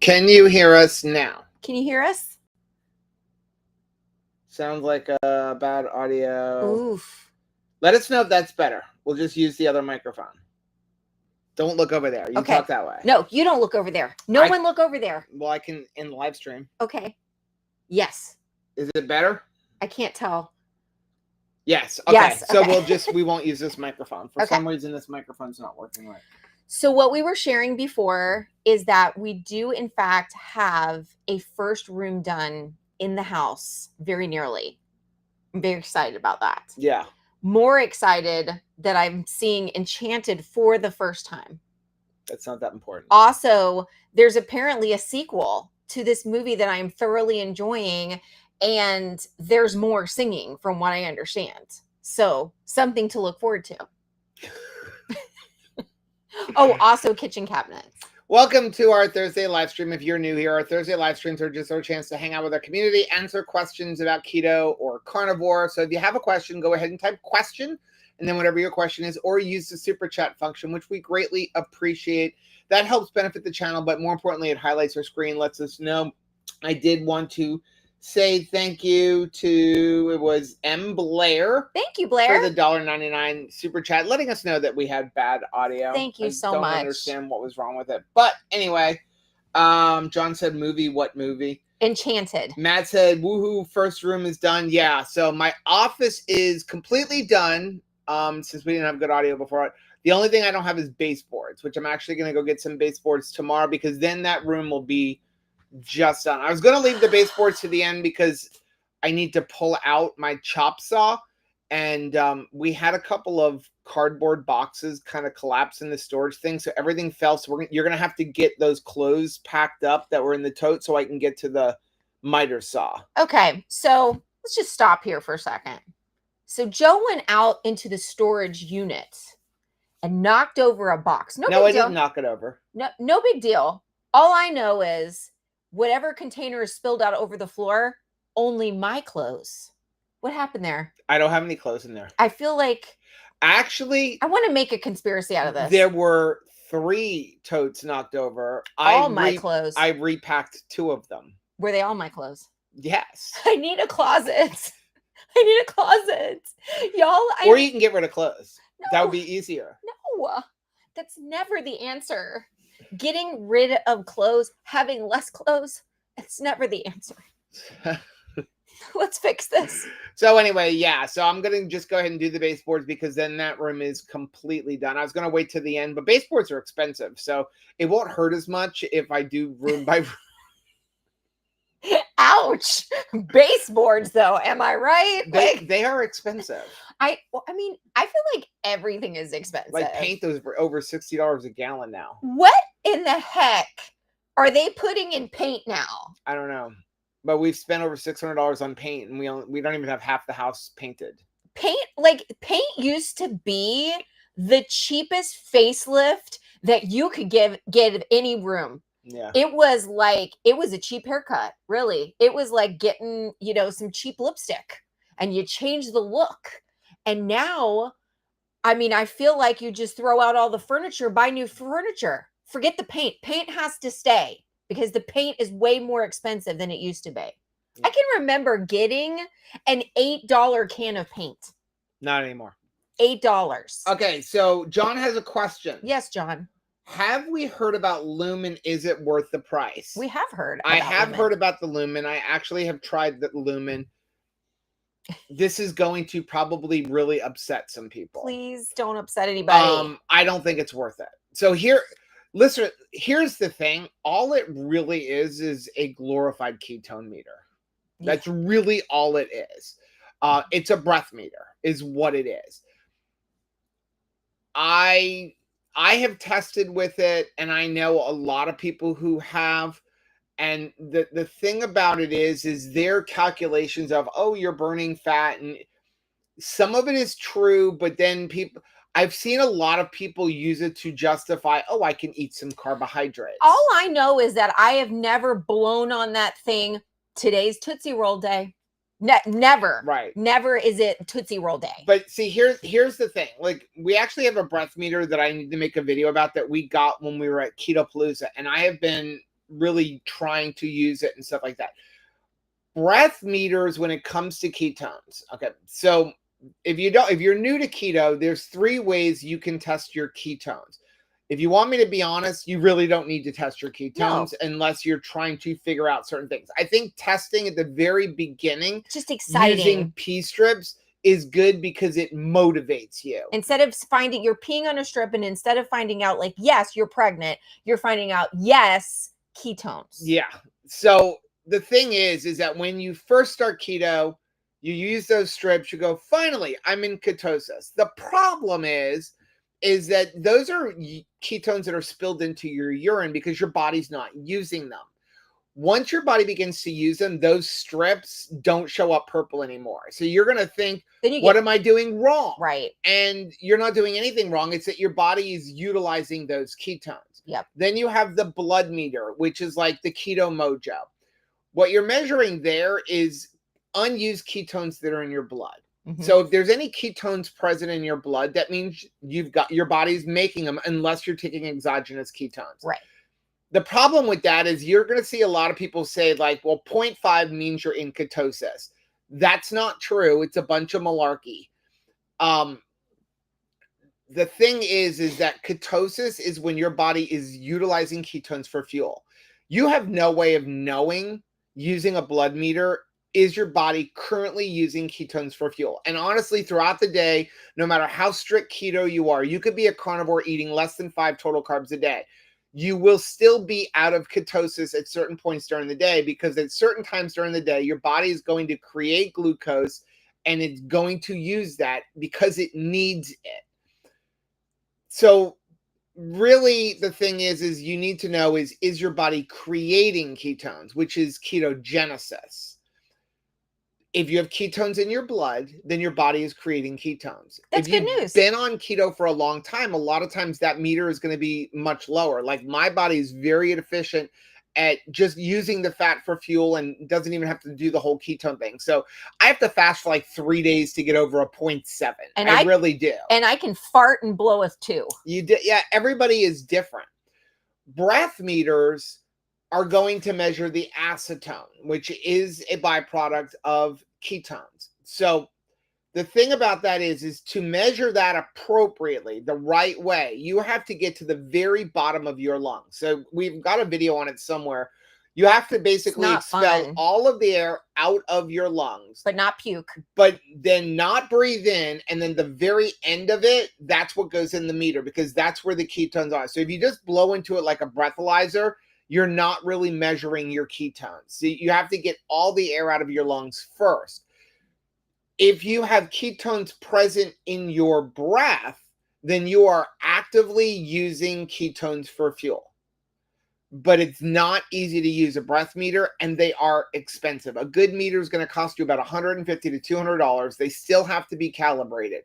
Can you hear us now? Can you hear us? Sounds like a bad audio. Oof. Let us know if that's better. We'll just use the other microphone. Don't look over there. You talk that way. No, you don't look over there. No one look over there. Well, I can in the live stream. Okay. Yes. Is it better? I can't tell. Yes. Okay. Yes, So okay. we won't use this microphone. For some reason, this microphone's not working right. So what we were sharing before is that we do, in fact, have a first room done in the house very nearly. I'm very excited about that. Yeah. More excited that I'm seeing Enchanted for the first time. That's not that important. Also, there's apparently a sequel to this movie that I'm thoroughly enjoying, and there's more singing from what I understand. So something to look forward to. Oh, also kitchen cabinets. Welcome to our Thursday live stream. If you're new here, our Thursday live streams are just our chance to hang out with our community, answer questions about keto or carnivore. So if you have a question, go ahead and type question, and then whatever your question is, or use the super chat function, which we greatly appreciate. That helps benefit the channel, but more importantly, it highlights our screen, lets us know. I did want to say thank you to, it was M. Blair. Thank you, Blair. For the $1.99 super chat, letting us know that we had bad audio. Thank you so much. I don't understand what was wrong with it. But anyway, John said movie. What movie? Enchanted. Matt said, woohoo, first room is done. Yeah, so my office is completely done since we didn't have good audio before. The only thing I don't have is baseboards, which I'm actually going to go get some baseboards tomorrow because then that room will be just done. I was going to leave the baseboards to the end because I need to pull out my chop saw, and we had a couple of cardboard boxes kind of collapse in the storage thing, so everything fell. So you're going to have to get those clothes packed up that were in the tote so I can get to the miter saw. Okay, so let's just stop here for a second. So Joe went out into the storage unit and knocked over a box. No, I didn't knock it over. No big deal. All I know is whatever container is spilled out over the floor, only my clothes. What happened there? I don't have any clothes in there. I feel like... Actually... I want to make a conspiracy out of this. There were 3 totes knocked over. All my clothes. I repacked 2 of them. Were they all my clothes? Yes. I need a closet. I need a closet. Y'all... Or you can get rid of clothes. No, that would be easier. No. That's never the answer. Getting rid of clothes, having less clothes, it's never the answer. Let's fix this. So anyway, yeah. So I'm going to just go ahead and do the baseboards because then that room is completely done. I was going to wait to the end, but baseboards are expensive. So it won't hurt as much if I do room by room. Ouch. Baseboards, though. Am I right? They are expensive. I mean, I feel like everything is expensive. Like paint those for over $60 a gallon now. What in the heck are they putting in paint now? I don't know. But we've spent over $600 on paint, and we don't even have half the house painted. Paint used to be the cheapest facelift that you could get any room. Yeah. It was a cheap haircut, really. It was like getting, some cheap lipstick, and you change the look. And now, I mean, I feel like you just throw out all the furniture, buy new furniture. Forget the paint. Paint has to stay because the paint is way more expensive than it used to be. Yeah. I can remember getting an $8 can of paint. Not anymore. $8. Okay, so John has a question. Yes, John. Have we heard about Lumen? Is it worth the price? We have heard. I have heard about the Lumen. I actually have tried the Lumen. This is going to probably really upset some people. Please don't upset anybody. I don't think it's worth it. So listen, here's the thing. All it really is a glorified ketone meter. Yeah. That's really all it is. It's a breath meter is what it is. I have tested with it, and I know a lot of people who have. And the thing about it is their calculations of, oh, you're burning fat, and some of it is true, but then I've seen a lot of people use it to justify, oh, I can eat some carbohydrates. All I know is that I have never blown on that thing. Today's Tootsie Roll Day. Never. Right. Never is it Tootsie Roll Day. But see, here's the thing. Like, we actually have a breath meter that I need to make a video about that we got when we were at Keto Palooza, and I have been really trying to use it and stuff like that. Breath meters when it comes to ketones. Okay, so if you're new to keto, there's 3 ways you can test your ketones. If you want me to be honest, you really don't need to test your ketones unless you're trying to figure out certain things. I think testing at the very beginning, just exciting, using pee strips is good because it motivates you. Instead of finding you're peeing on a strip, and instead of finding out like, yes, you're pregnant, you're finding out, yes, ketones. Yeah. So the thing is that when you first start keto, you use those strips, you go, finally, I'm in ketosis. The problem is that those are ketones that are spilled into your urine because your body's not using them. Once your body begins to use them, those strips don't show up purple anymore. So you're going to think, what am I doing wrong? Right. And you're not doing anything wrong. It's that your body is utilizing those ketones. Yep. Then you have the blood meter, which is like the Keto Mojo. What you're measuring there is unused ketones that are in your blood. Mm-hmm. So if there's any ketones present in your blood, that means your body's making them unless you're taking exogenous ketones. Right. The problem with that is you're going to see a lot of people say like, well, 0.5 means you're in ketosis. That's not true. It's a bunch of malarkey. The thing is that ketosis is when your body is utilizing ketones for fuel. You have no way of knowing using a blood meter, is your body currently using ketones for fuel? And honestly, throughout the day, no matter how strict keto you are, you could be a carnivore eating less than 5 total carbs a day. You will still be out of ketosis at certain points during the day because at certain times during the day, your body is going to create glucose and it's going to use that because it needs it. So really the thing is you need to know is your body creating ketones, which is ketogenesis. If you have ketones in your blood, then your body is creating ketones. That's if good you've news. Been on keto for a long time, a lot of times that meter is going to be much lower. Like my body is very efficient at just using the fat for fuel and doesn't even have to do the whole ketone thing. So I have to fast for like 3 days to get over a 0.7. And I really do. And I can fart and blow with 2. You did, yeah. Everybody is different. Breath meters are going to measure the acetone, which is a byproduct of ketones. So the thing about that is to measure that appropriately, the right way, you have to get to the very bottom of your lungs. So we've got a video on it somewhere. You have to basically expel all of the air out of your lungs. But not puke. But then not breathe in. And then the very end of it, that's what goes in the meter because that's where the ketones are. So if you just blow into it like a breathalyzer, you're not really measuring your ketones. So you have to get all the air out of your lungs first. If you have ketones present in your breath, then you are actively using ketones for fuel. But it's not easy to use a breath meter, and they are expensive. A good meter is going to cost you about $150 to $200. They still have to be calibrated.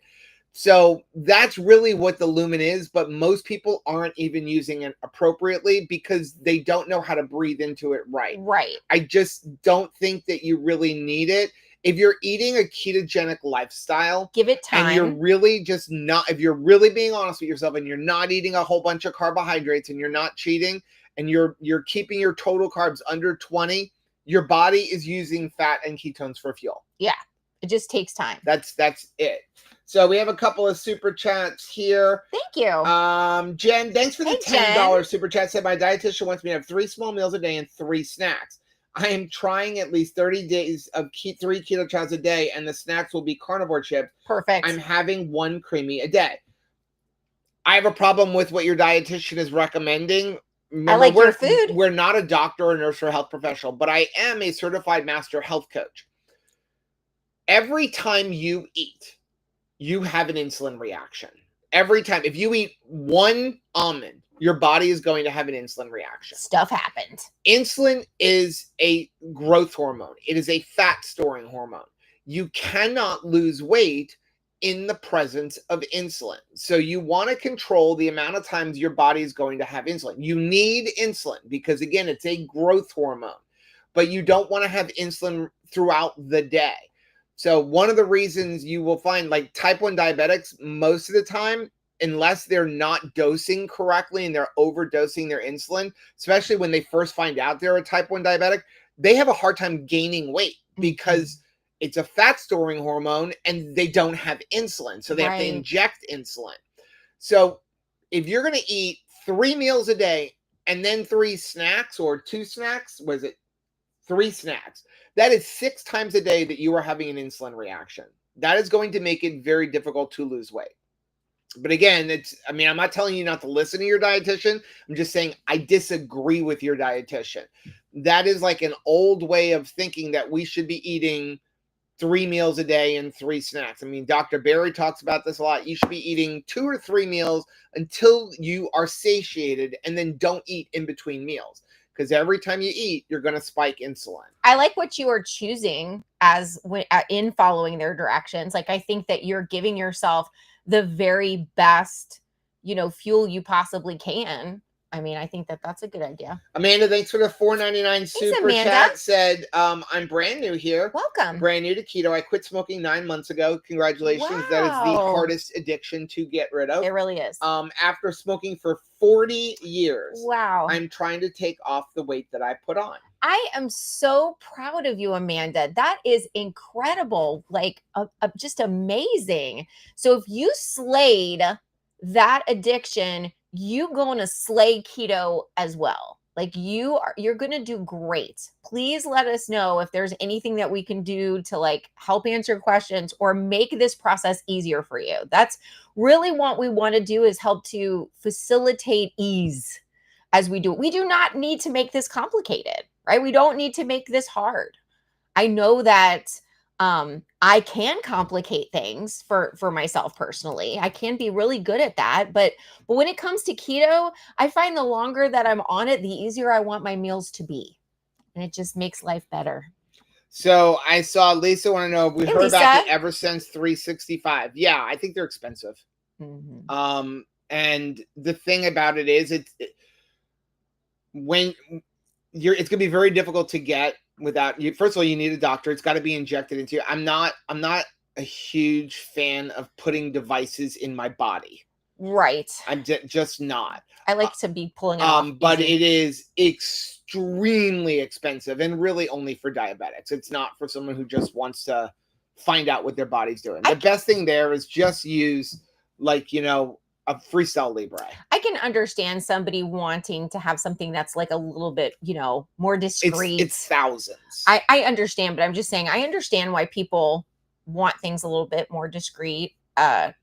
So that's really what the lumen is, but most people aren't even using it appropriately because they don't know how to breathe into it right. Right. I just don't think that you really need it. If you're eating a ketogenic lifestyle, give it time. And you're really just not, if you're really being honest with yourself and you're not eating a whole bunch of carbohydrates and you're not cheating and you're keeping your total carbs under 20, your body is using fat and ketones for fuel. Yeah. It just takes time. That's it. So we have a couple of super chats here. Thank you. Jen, thanks for the $10 super chat. Said my dietitian wants me to have 3 small meals a day and 3 snacks. I am trying at least 30 days of 3 keto chows a day, and the snacks will be carnivore chips. Perfect. I'm having 1 creamy a day. I have a problem with what your dietitian is recommending. Remember, I like your food. We're not a doctor or nurse or health professional, but I am a certified master health coach. Every time you eat, you have an insulin reaction. Every time. If you eat 1 almond, your body is going to have an insulin reaction. Stuff happened. Insulin is a growth hormone. It is a fat storing hormone. You cannot lose weight in the presence of insulin. So you want to control the amount of times your body is going to have insulin. You need insulin because, again, it's a growth hormone. But you don't want to have insulin throughout the day. So one of the reasons you will find like type 1 diabetics, most of the time, unless they're not dosing correctly and they're overdosing their insulin, especially when they first find out they're a type 1 diabetic, they have a hard time gaining weight because it's a fat storing hormone and they don't have insulin. So they have to inject insulin. So if you're going to eat 3 meals a day and then 3 snacks or 2 snacks, was it 3 snacks? That is 6 times a day that you are having an insulin reaction. That is going to make it very difficult to lose weight. But again, I'm not telling you not to listen to your dietitian. I'm just saying I disagree with your dietitian. That is like an old way of thinking that we should be eating 3 meals a day and 3 snacks. I mean, Dr. Barry talks about this a lot. You should be eating 2 or 3 meals until you are satiated, and then don't eat in between meals. Because every time you eat, you're going to spike insulin. I like what you are choosing in following their directions. Like, I think that you're giving yourself the very best, fuel you possibly can. I mean, I think that that's a good idea. Amanda, thanks for the $4.99 super chat. Said, I'm brand new here. Welcome. Brand new to keto. I quit smoking 9 months ago. Congratulations. Wow. That is the hardest addiction to get rid of. It really is. After smoking for 40 years. Wow. I'm trying to take off the weight that I put on. I am so proud of you, Amanda. That is incredible. Like, just amazing. So if you slayed that addiction, you going to slay keto as well. Like, you're going to do great. Please let us know if there's anything that we can do to like help answer questions or make this process easier for you. That's really what we want to do, is help to facilitate ease as we do it. We do not need to make this complicated, right? We don't need to make this hard. I know that I can complicate things for myself personally. I can be really good at that. But when it comes to keto, I find the longer that I'm on it, the easier I want my meals to be. And it just makes life better. So I saw Lisa want to know if we heard about the Eversense 365. Yeah, I think they're expensive. Mm-hmm. And the thing about it is it's going to be very difficult to get without you. First of all, you need a doctor. It's got to be injected into you. I'm not a huge fan of putting devices in my body. Right. I'm just not. I like to be pulling it off. But it is extremely expensive, and really only for diabetics. It's not for someone who just wants to find out what their body's doing. The best thing there is just use a Freestyle Libre. I can understand somebody wanting to have something that's like a little bit, more discreet. It's thousands. I understand, but I'm just saying, I understand why people want things a little bit more discreet.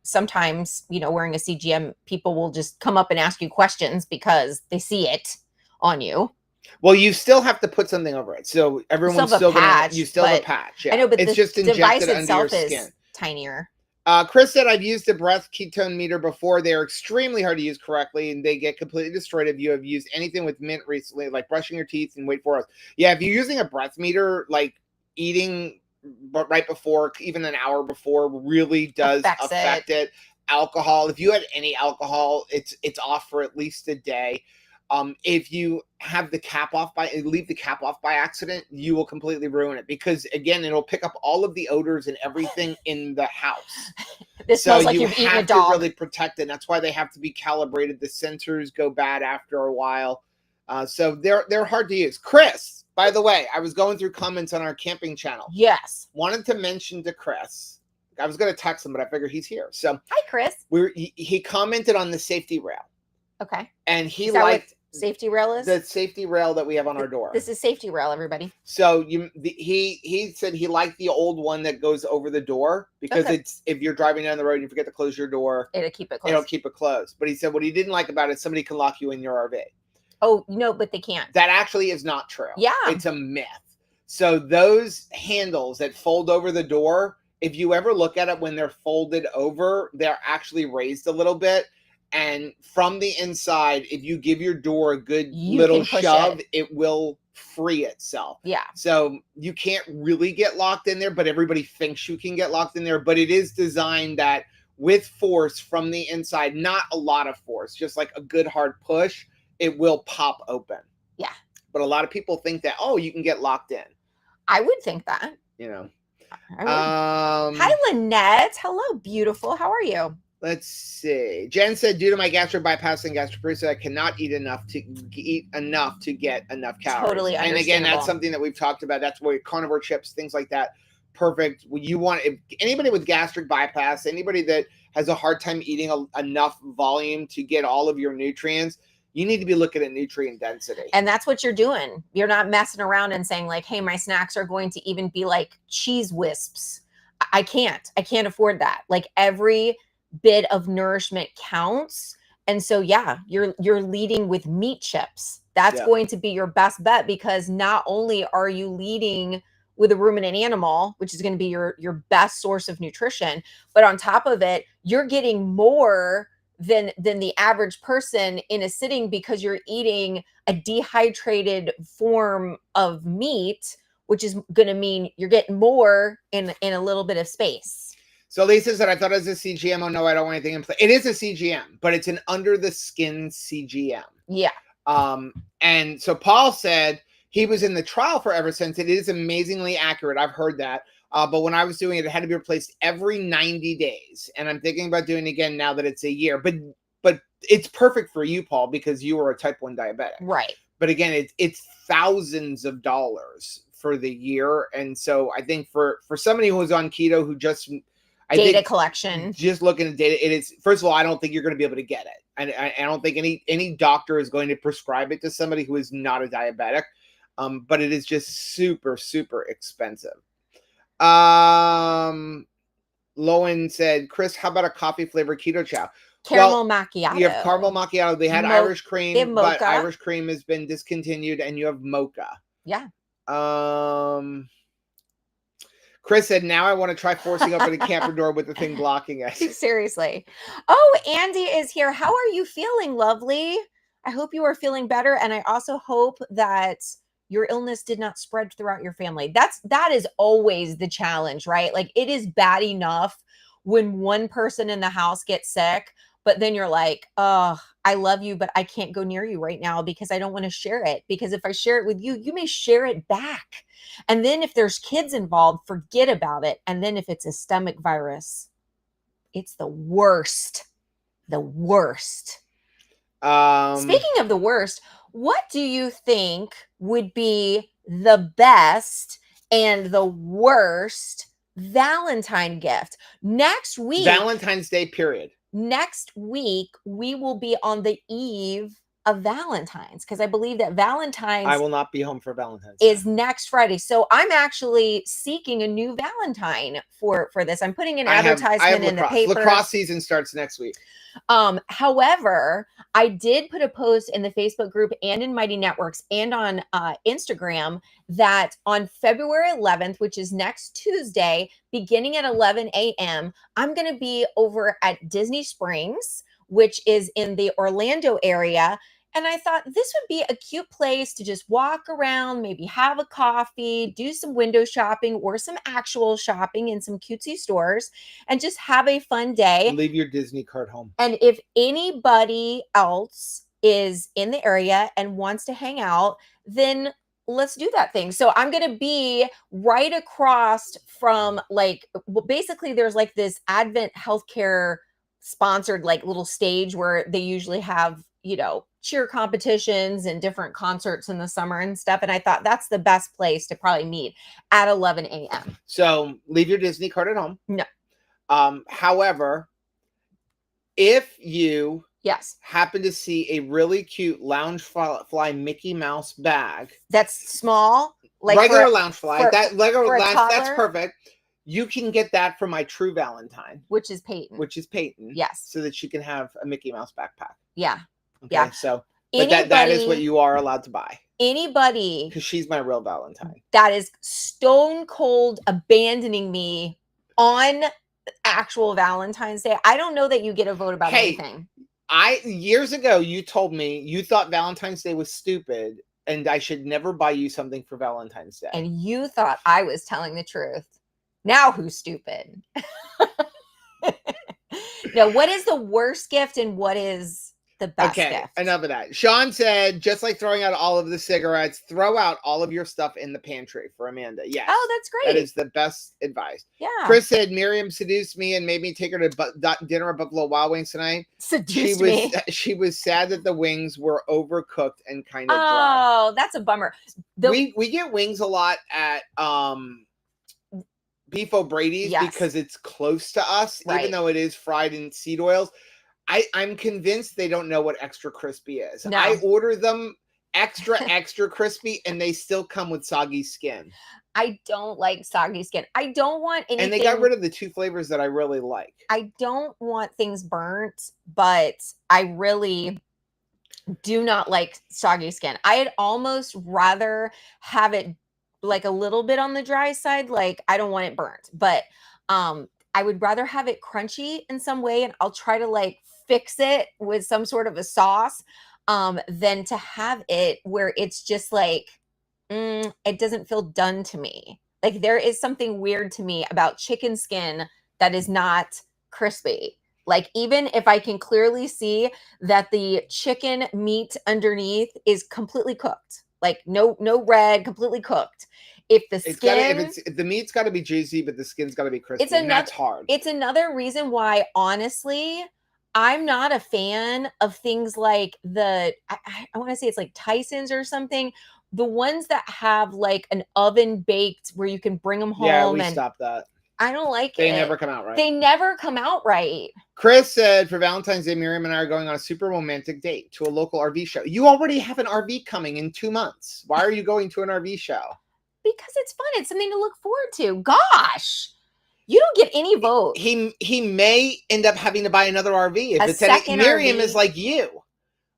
Sometimes, wearing a CGM, people will just come up and ask you questions because they see it on you. Well, you still have to put something over it. So everyone's still going to, you still have a patch. Yeah. I know, but it's just device injected under your itself skin. Is tinier. Chris said, I've used a breath ketone meter before. They are extremely hard to use correctly, and they get completely destroyed if you have used anything with mint recently, like brushing your teeth and wait for us. Yeah, if you're using a breath meter, like eating right before, even an hour before, really does affect it. Alcohol, if you had any alcohol, it's off for at least a day. If you have leave the cap off by accident, you will completely ruin it, because again, it'll pick up all of the odors and everything in the house. This smells like you've eaten a dog. To really protect it. That's why they have to be calibrated. The sensors go bad after a while. So they're hard to use. Chris, by the way, I was going through comments on our camping channel. Yes. Wanted to mention to Chris, I was going to text him, but I figured he's here. So hi, Chris. He commented on the safety rail. Okay. And he liked safety rail is the safety rail that we have on our door. This is safety rail, everybody. So he said he liked the old one that goes over the door, because it's, if you're driving down the road and you forget to close your door, it'll keep it closed. But he said what he didn't like about it, somebody can lock you in your RV. Oh no, but they can't. That actually is not true. Yeah, it's a myth. So those handles that fold over the door, if you ever look at it when they're folded over, they're actually raised a little bit. And from the inside, if you give your door a good little shove, it will free itself. Yeah. So you can't really get locked in there, but everybody thinks you can get locked in there. But it is designed that with force from the inside, not a lot of force, just like a good hard push, it will pop open. Yeah. But a lot of people think that, you can get locked in. I would think that. Hi, Lynette. Hello, beautiful. How are you? Let's see. Jen said, due to my gastric bypass and gastroparesis, I cannot eat enough to get enough calories. Totally And again, understandable. that's something that we've talked about. That's where carnivore chips, things like that, perfect. You want, if anybody with gastric bypass, anybody that has a hard time eating enough volume to get all of your nutrients, you need to be looking at nutrient density. And that's what you're doing. You're not messing around and saying like, hey, my snacks are going to even be like cheese wisps. I can't afford that. Like every bit of nourishment counts. And so, yeah, you're leading with meat chips. That's going to be your best bet, because not only are you leading with a ruminant animal, which is going to be your best source of nutrition, but on top of it, you're getting more than the average person in a sitting, because you're eating a dehydrated form of meat, which is going to mean you're getting more in a little bit of space. So Lisa said, I thought it was a CGM. Oh, no, I don't want anything in place. It is a CGM, but it's an under-the-skin CGM. Yeah. And so Paul said he was in the trial for Ever Since. It is amazingly accurate. I've heard that. But when I was doing it, it had to be replaced every 90 days. And I'm thinking about doing it again now that it's a year. But it's perfect for you, Paul, because you are a type 1 diabetic. Right. But again, it's thousands of dollars for the year. And so I think for somebody who was on keto, who just... data collection. Just looking at data, it is, first of all, I don't think you're going to be able to get it. And I don't think any doctor is going to prescribe it to somebody who is not a diabetic. But it is just super, super expensive. Lowen said, Chris, how about a coffee flavored keto chow? Caramel macchiato. You have caramel macchiato. They had Irish cream, they have mocha. But Irish cream has been discontinued, and you have mocha. Yeah. Chris said, now I want to try forcing open a camper door with the thing blocking us. Seriously. Oh, Andy is here. How are you feeling, lovely? I hope you are feeling better. And I also hope that your illness did not spread throughout your family. That is always the challenge, right? Like, it is bad enough when one person in the house gets sick, but then you're like, oh, I love you, but I can't go near you right now because I don't want to share it. Because if I share it with you, you may share it back. And then if there's kids involved, forget about it. And then if it's a stomach virus, it's the worst. The worst. Speaking of the worst, what do you think would be the best and the worst Valentine gift? Next week. Valentine's Day, period. Next week, we will be on the eve of Valentine's, because I believe that Valentine's... I will not be home for Valentine's Day. ...is next Friday. So I'm actually seeking a new Valentine for this. I'm putting an advertisement in the paper. Lacrosse season starts next week. However, I did put a post in the Facebook group and in Mighty Networks and on Instagram that on February 11th, which is next Tuesday, beginning at 11 a.m., I'm going to be over at Disney Springs, which is in the Orlando area. And I thought this would be a cute place to just walk around, maybe have a coffee, do some window shopping or some actual shopping in some cutesy stores, and just have a fun day. Leave your Disney card home. And if anybody else is in the area and wants to hang out, then let's do that thing. So I'm going to be right across from, like, well, basically there's like this Advent Healthcare sponsored like little stage where they usually have, you know, cheer competitions and different concerts in the summer and stuff. And I thought that's the best place to probably meet at 11 a.m. So leave your Disney card at home. No. However, if you happen to see a really cute Loungefly Mickey Mouse bag that's small, like regular Loungefly, that's perfect. You can get that for my true Valentine, which is Peyton. Yes, so that she can have a Mickey Mouse backpack. Yeah. Okay, yeah. So, but that is what you are allowed to buy. Anybody, because she's my real Valentine, that is stone cold abandoning me on actual Valentine's Day, I don't know that you get a vote about anything. Years ago, you told me you thought Valentine's Day was stupid and I should never buy you something for Valentine's Day. And you thought I was telling the truth. Now who's stupid? No, what is the worst gift and what is The best Okay, gift. enough of that. Sean said, just like throwing out all of the cigarettes, throw out all of your stuff in the pantry for Amanda. Yes. Oh, that's That great. is the best advice. Yeah. Chris said, Miriam seduced me and made me take her to dinner at Buffalo Wild Wings tonight. Seduced me. She was sad that the wings were overcooked and kind of dry. Oh, that's a bummer. We get wings a lot at Beef O'Brady's because it's close to us, even though it is fried in seed oils. I'm convinced they don't know what extra crispy is. No. I order them extra crispy, and they still come with soggy skin. I don't like soggy skin. I don't want anything. And they got rid of the 2 flavors that I really like. I don't want things burnt, but I really do not like soggy skin. I'd almost rather have it like a little bit on the dry side. Like, I don't want it burnt, but I would rather have it crunchy in some way, and I'll try to like fix it with some sort of a sauce than to have it where it's just like, it doesn't feel done to me. Like, there is something weird to me about chicken skin that is not crispy. Like, even if I can clearly see that the chicken meat underneath is completely cooked, like no red, completely cooked. If the skin, if the meat's got to be juicy, but the skin's got to be crispy, that's hard. It's another reason why, honestly, I'm not a fan of things like I want to say it's like Tyson's or something. The ones that have like an oven baked where you can bring them home. Yeah, we stopped that. I don't like it. They never come out right. They never come out right. Chris said, for Valentine's Day, Miriam and I are going on a super romantic date to a local RV show. You already have an RV coming in 2 months. Why are you going to an RV show? Because it's fun. It's something to look forward to. Gosh. You don't get any vote. He may end up having to buy another RV. If it's Miriam RV. Is like you.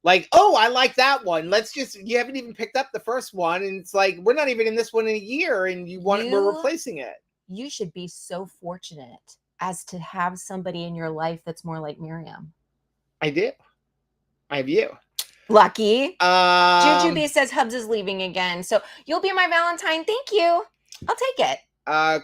Like, oh, I like that one. You haven't even picked up the first one. And it's like, we're not even in this one in a year. And we're replacing it. You should be so fortunate as to have somebody in your life that's more like Miriam. I do. I have you. Lucky. Juju B says Hubs is leaving again. So you'll be my Valentine. Thank you. I'll take it.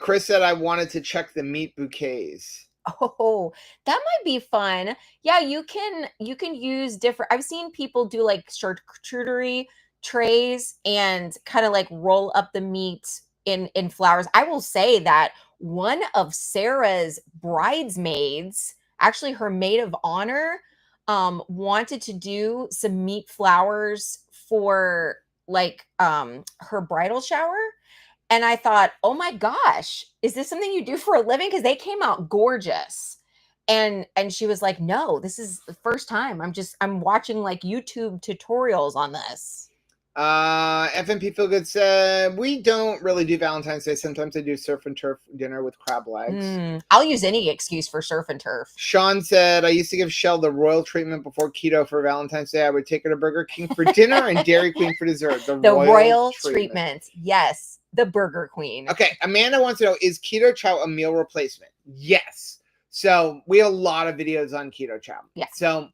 Chris said I wanted to check the meat bouquets. Oh, that might be fun. Yeah, you can use different. I've seen people do like charcuterie trays and kind of like roll up the meat in flowers. I will say that one of Sarah's bridesmaids, actually her maid of honor, wanted to do some meat flowers for like her bridal shower. And I thought, oh my gosh, is this something you do for a living? Because they came out gorgeous. And she was like, no, this is the first time. I'm watching like YouTube tutorials on this. FMP Feelgood said, we don't really do Valentine's Day. Sometimes I do surf and turf dinner with crab legs. I'll use any excuse for surf and turf. Sean said, I used to give Shell the royal treatment before keto for Valentine's Day. I would take her to Burger King for dinner and Dairy Queen for dessert. The royal treatment. Yes. The Burger Queen. Okay. Amanda wants to know, is Keto Chow a meal replacement? Yes. So we have a lot of videos on Keto Chow. Yeah. So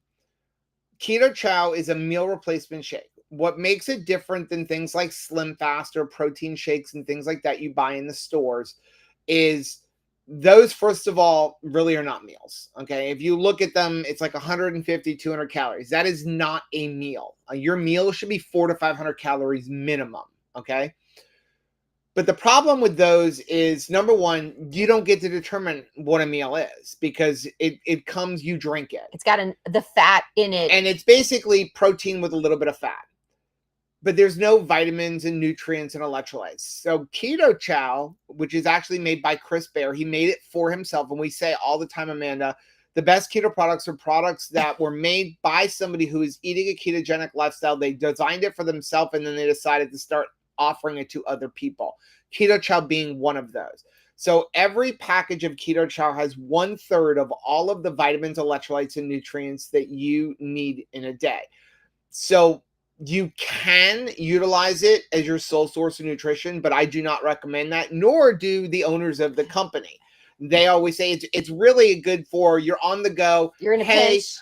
Keto Chow is a meal replacement shake. What makes it different than things like Slim Fast or protein shakes and things like that you buy in the stores is those, first of all, really are not meals. Okay. If you look at them, it's like 150, 200 calories. That is not a meal. Your meal should be 400 to 500 calories minimum. Okay. But the problem with those is, number one, you don't get to determine what a meal is because it comes, you drink it. It's got the fat in it. And it's basically protein with a little bit of fat. But there's no vitamins and nutrients and electrolytes. So Keto Chow, which is actually made by Chris Bear, he made it for himself. And we say all the time, Amanda, the best keto products are products that were made by somebody who is eating a ketogenic lifestyle. They designed it for themselves, and then they decided to start offering it to other people. Keto Chow being one of those. So every package of Keto Chow has 1/3 of all of the vitamins, electrolytes, and nutrients that you need in a day. So you can utilize it as your sole source of nutrition, but I do not recommend that, nor do the owners of the company. They always say it's really good for you're on the go. You're in a pinch.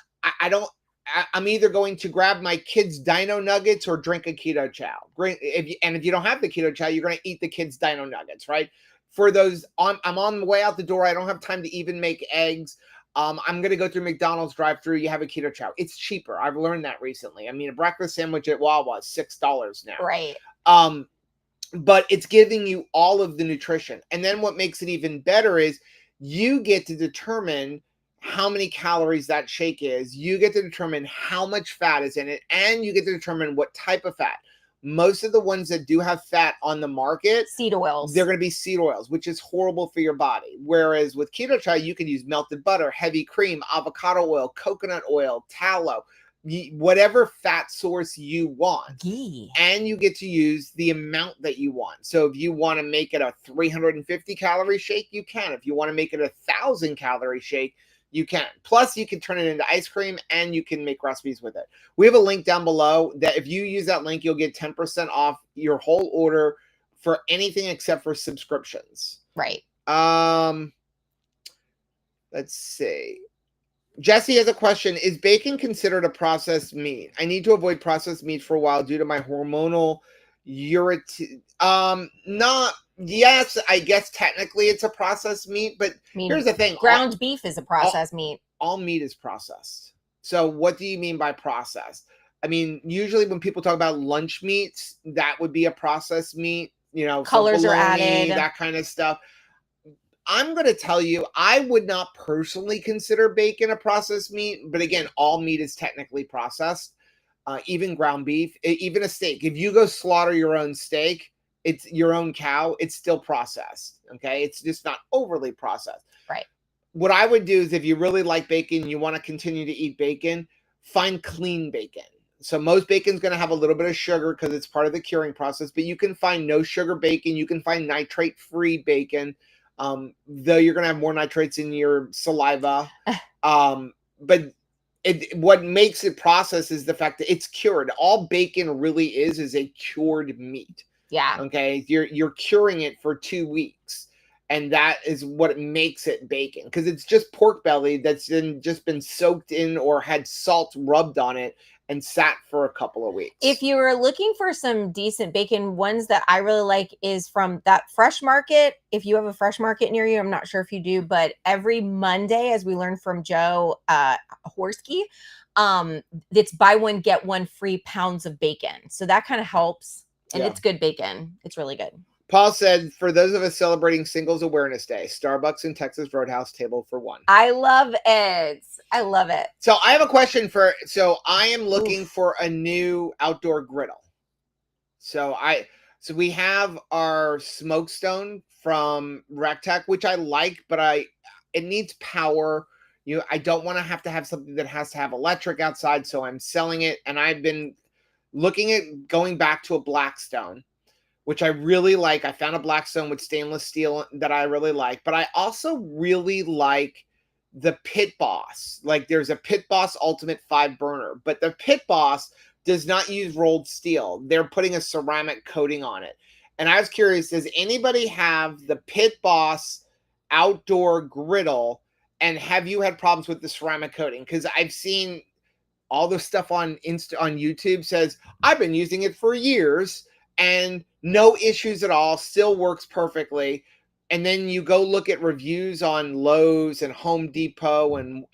I'm either going to grab my kids' dino nuggets or drink a Keto Chow. If you don't have the Keto Chow, you're going to eat the kids' dino nuggets, right? For those, I'm on the way out the door. I don't have time to even make eggs. I'm going to go through McDonald's drive-thru. You have a keto chow. It's cheaper. I've learned that recently. I mean, a breakfast sandwich at Wawa is $6 now. Right. But it's giving you all of the nutrition. And then what makes it even better is you get to determine how many calories that shake is. You get to determine how much fat is in it, and you get to determine what type of fat. Most of the ones that do have fat on the market, seed oils, they're going to be seed oils, which is horrible for your body. Whereas with keto chow, you can use melted butter, heavy cream, avocado oil, coconut oil, tallow, whatever fat source you want. ghee. And you get to use the amount that you want. So if you want to make it a 350 calorie shake, you can. If you want to make it a 1,000 calorie shake, you can. Plus, you can turn it into ice cream and you can make recipes with it. We have a link down below that if you use that link, you'll get 10% off your whole order for anything except for subscriptions. Right. Let's see. Jesse has a question. Is bacon considered a processed meat? I need to avoid processed meat for a while due to my hormonal not, yes, I guess technically it's a processed meat, but here's the thing. Ground beef is a processed meat. All meat is processed. So what do you mean by processed? I mean, usually when people talk about lunch meats, that would be a processed meat, you know, colors bologna, are added, that kind of stuff. I'm going to tell you, I would not personally consider bacon a processed meat, but again, all meat is technically processed. Even ground beef, even a steak. If you go slaughter your own steak, it's your own cow, it's still processed. Okay. It's just not overly processed. Right. What I would do is if you really like bacon, you want to continue to eat bacon, find clean bacon. So most bacon's going to have a little bit of sugar because it's part of the curing process, but you can find no sugar bacon. You can find nitrate-free bacon, though you're going to have more nitrates in your saliva. But what makes it processed is the fact that it's cured. All bacon really is a cured meat. Yeah. Okay. You're curing it for 2 weeks. And that is what makes it bacon. Because it's just pork belly that's just been soaked in or had salt rubbed on it and sat for a couple of weeks. If you were looking for some decent bacon, ones that I really like is from that fresh market. If you have a fresh market near you, I'm not sure if you do, but every Monday, as we learned from Joe Horsky, it's buy one, get one free pounds of bacon. So that kind of helps. And it's good bacon. It's really good. Paul said, for those of us celebrating Singles Awareness Day, Starbucks and Texas Roadhouse table for one. I love it. I love it. So I have a question so I am looking for a new outdoor griddle. So we have our Smokestone from Rectech, which I like, but it needs power. I don't want to have something that has to have electric outside. So I'm selling it. And I've been looking at going back to a Blackstone, which I really like. I found a Blackstone with stainless steel that I really like, but I also really like the Pit Boss. Like there's a Pit Boss Ultimate 5 burner, but the Pit Boss does not use rolled steel. They're putting a ceramic coating on it. And I was curious, does anybody have the Pit Boss outdoor griddle? And have you had problems with the ceramic coating? Because I've seen all the stuff on YouTube says, I've been using it for years and no issues at all, still works perfectly. And then you go look at reviews on Lowe's and Home Depot and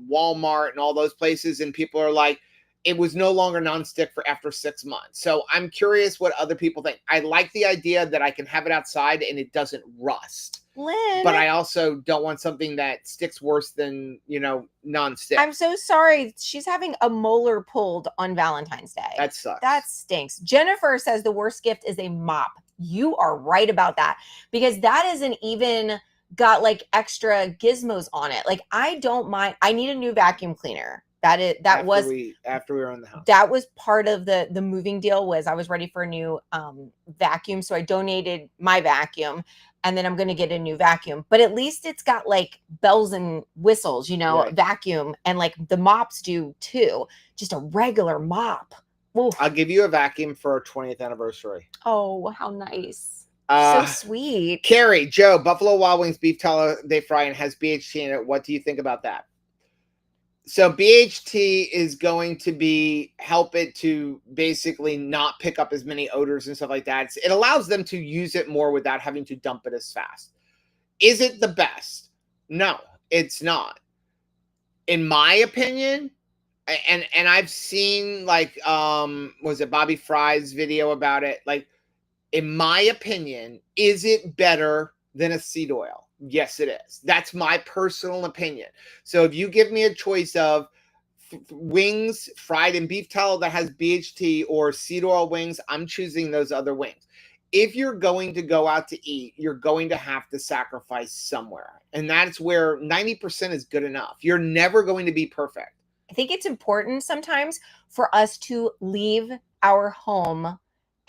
Walmart and all those places, and people are like, it was no longer nonstick for after 6 months. So I'm curious what other people think. I like the idea that I can have it outside and it doesn't rust. Lynn, but I also don't want something that sticks worse than, nonstick. I'm so sorry. She's having a molar pulled on Valentine's Day. That sucks. That stinks. Jennifer says the worst gift is a mop. You are right about that, because that isn't even got like extra gizmos on it. Like I don't mind. I need a new vacuum cleaner. After we were in the house. That was part of the moving deal. Was I was ready for a new vacuum, so I donated my vacuum, and then I'm going to get a new vacuum. But at least it's got like bells and whistles, right. Vacuum, and like the mops do too. Just a regular mop. Oof. I'll give you a vacuum for our 20th anniversary. Oh, how nice. So sweet. Carrie, Joe, Buffalo Wild Wings beef tallow they fry and has BHT in it. What do you think about that? So BHT is going to help it to basically not pick up as many odors and stuff like that. It allows them to use it more without having to dump it as fast. Is it the best? No, it's not. in my opinion, and I've seen like was it Bobby Fry's video about it? Like, in my opinion, is it better than a seed oil? Yes, it is. That's my personal opinion. So if you give me a choice of wings fried in beef tallow that has BHT or seed oil wings, I'm choosing those other wings. If you're going to go out to eat, you're going to have to sacrifice somewhere. And that's where 90% is good enough. You're never going to be perfect. I think it's important sometimes for us to leave our home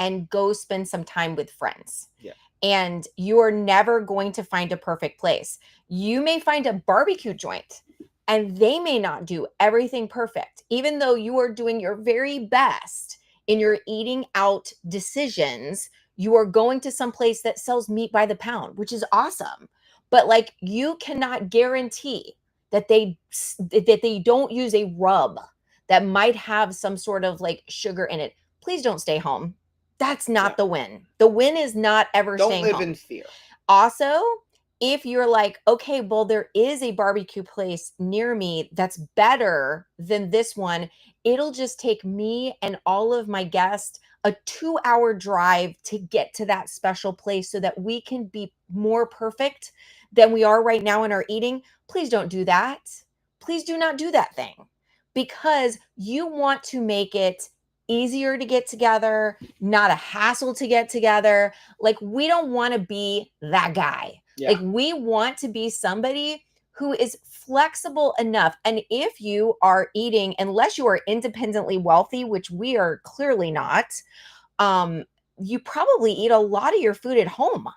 and go spend some time with friends. Yeah. And you are never going to find a perfect place. You may find a barbecue joint and they may not do everything perfect, even though you are doing your very best in your eating out decisions. You are going to some place that sells meat by the pound, which is awesome. But like, you cannot guarantee that they don't use a rub that might have some sort of like sugar in it. Please don't stay home. That's not the win. The win is not ever staying home. Don't live in fear. Also, if you're like, okay, well, there is a barbecue place near me that's better than this one, it'll just take me and all of my guests a 2-hour drive to get to that special place so that we can be more perfect than we are right now in our eating. Please don't do that. Please do not do that thing, because you want to make it easier to get together, not a hassle to get together. Like, we don't want to be that guy. Yeah. Like, we want to be somebody who is flexible enough. And if you are eating, unless you are independently wealthy, which we are clearly not, you probably eat a lot of your food at home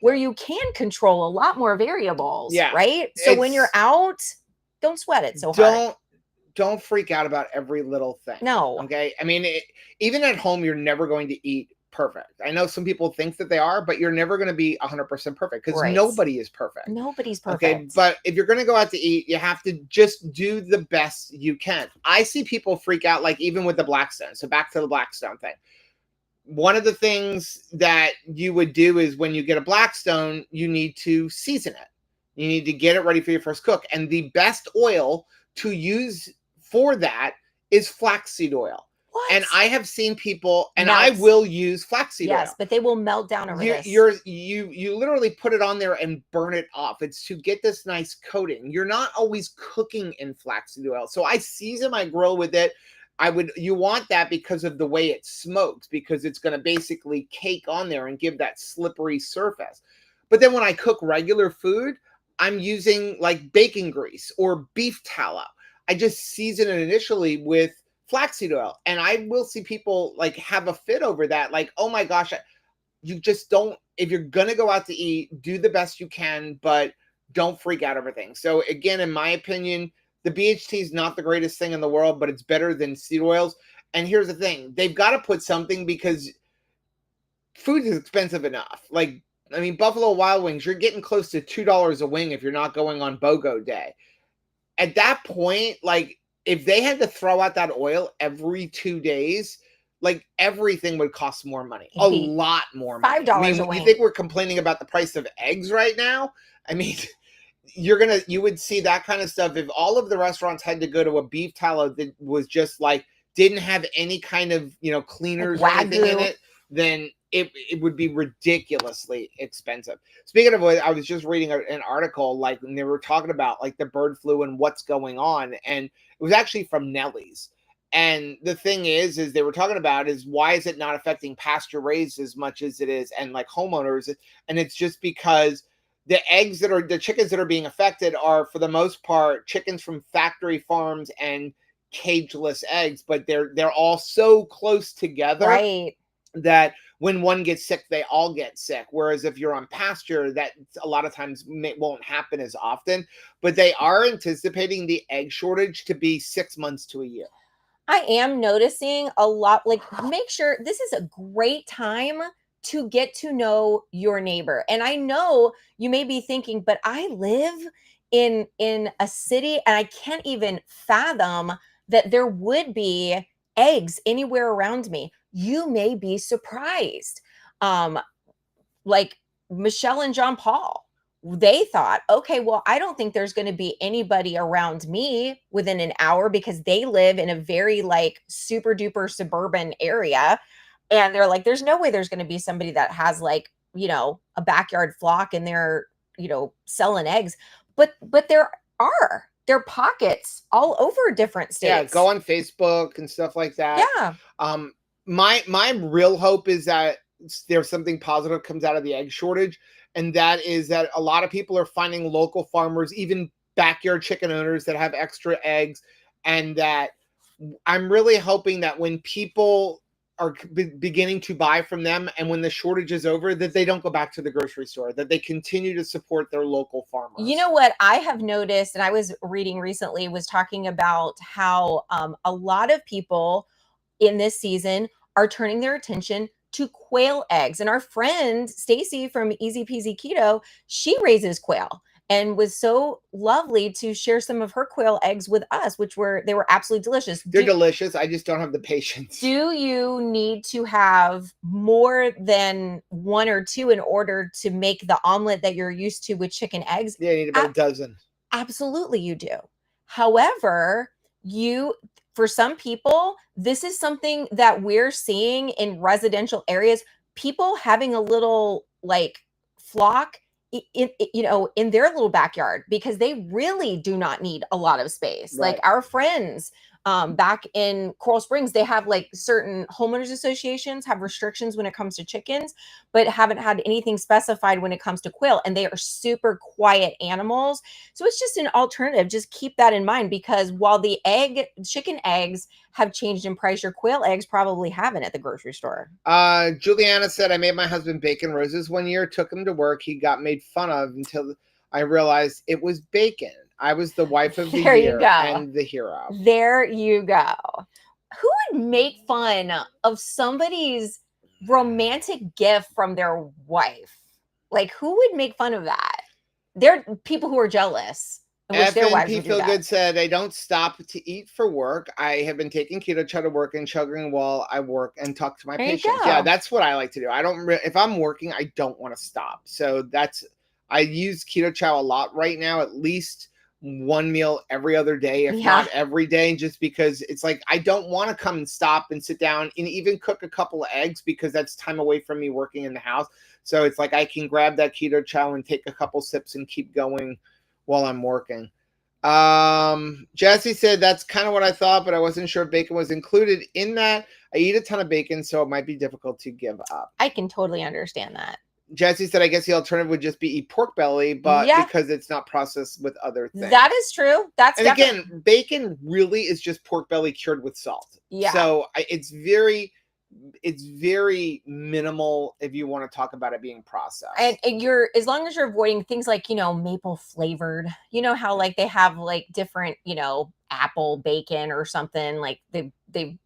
where you can control a lot more variables, right? So when you're out, don't sweat it so hard. Don't freak out about every little thing. No. Okay. I mean, even at home, you're never going to eat perfect. I know some people think that they are, but you're never going to be 100% perfect, because nobody is perfect. Nobody's perfect. Okay. But if you're going to go out to eat, you have to just do the best you can. I see people freak out, like even with the Blackstone. So back to the Blackstone thing. One of the things that you would do is when you get a Blackstone, you need to season it. You need to get it ready for your first cook. And the best oil to use for that is flaxseed oil. What? And I have seen people, and I will use flaxseed oil. Yes, but they will melt down over this. You literally put it on there and burn it off. It's to get this nice coating. You're not always cooking in flaxseed oil. So I season my grill with it. You want that because of the way it smokes, because it's going to basically cake on there and give that slippery surface. But then when I cook regular food, I'm using like bacon grease or beef tallow. I just season it initially with flaxseed oil. And I will see people like have a fit over that. Like, oh my gosh, you just don't, if you're going to go out to eat, do the best you can, but don't freak out over things. So again, in my opinion, the BHT is not the greatest thing in the world, but it's better than seed oils. And here's the thing. They've got to put something, because food is expensive enough. Like, I mean, Buffalo Wild Wings, you're getting close to $2 a wing if you're not going on BOGO day. At that point, like, if they had to throw out that oil every 2 days, like, everything would cost more money. A lot more money. $5 I mean, a wing. You think we're complaining about the price of eggs right now? I mean, you would see that kind of stuff if all of the restaurants had to go to a beef tallow that was just like, didn't have any kind of, cleaners or anything in it, then it would be ridiculously expensive. Speaking of what, I was just reading an article, like, when they were talking about like the bird flu and what's going on, and it was actually from Nellie's. And the thing is they were talking about is, why is it not affecting pasture raised as much as it is, and like homeowners? And it's just because the chickens that are being affected are, for the most part, chickens from factory farms and cageless eggs, but they're all so close together, right, that when one gets sick, they all get sick. Whereas if you're on pasture, that a lot of times won't happen as often. But they are anticipating the egg shortage to be 6 months to a year. I am noticing a lot. Like, make sure this is a great time to get to know your neighbor. And I know you may be thinking, but I live in a city and I can't even fathom that there would be eggs anywhere around me. You may be surprised. Like Michelle and John Paul, they thought, okay, well, I don't think there's going to be anybody around me within an hour, because they live in a very like super duper suburban area. And they're like, there's no way there's going to be somebody that has like, a backyard flock and they're, selling eggs. But there are pockets all over different states. Yeah, go on Facebook and stuff like that. Yeah. My real hope is that there's something positive comes out of the egg shortage, and that is that a lot of people are finding local farmers, even backyard chicken owners, that have extra eggs, and that I'm really hoping that when people are beginning to buy from them, and when the shortage is over, that they don't go back to the grocery store, that they continue to support their local farmers. You know what I have noticed, and I was reading recently, was talking about how a lot of people in this season are turning their attention to quail eggs. And our friend Stacy from Easy Peasy Keto, she raises quail and was so lovely to share some of her quail eggs with us, they were absolutely delicious. They're delicious. I just don't have the patience. Do you need to have more than one or two in order to make the omelet that you're used to with chicken eggs? Yeah, you need about a dozen. Absolutely, you do. However, for some people, this is something that we're seeing in residential areas, people having a little like flock in their little backyard, because they really do not need a lot of space. Right. Like our friends back in Coral Springs, they have like certain homeowners associations have restrictions when it comes to chickens, but haven't had anything specified when it comes to quail. And they are super quiet animals. So it's just an alternative. Just keep that in mind, because while the chicken eggs have changed in price, your quail eggs probably haven't at the grocery store. Juliana said, I made my husband bacon roses one year, took him to work. He got made fun of until I realized it was bacon. I was the wife of the year and the hero. There you go. Who would make fun of somebody's romantic gift from their wife? Like, who would make fun of that? There are people who are jealous. FNP Feel Good said, I don't stop to eat for work. I have been taking keto chow to work and chugging while I work and talk to my patients. Yeah, that's what I like to do. I don't if I'm working, I don't want to stop. So I use keto chow a lot right now, at least one meal every other day, if not every day, just because it's like I don't want to come and stop and sit down and even cook a couple of eggs, because that's time away from me working in the house. So it's like I can grab that keto chow and take a couple sips and keep going while I'm working. Jesse said, that's kind of what I thought, but I wasn't sure if bacon was included in that. I eat a ton of bacon, so it might be difficult to give up. I can totally understand that. Jesse said, I guess the alternative would just be eat pork belly, but because it's not processed with other things. That is true. Again, bacon really is just pork belly cured with salt. Yeah. So it's very minimal if you want to talk about it being processed. And as long as you're avoiding things like, maple flavored, how like they have like different, apple bacon or something, like they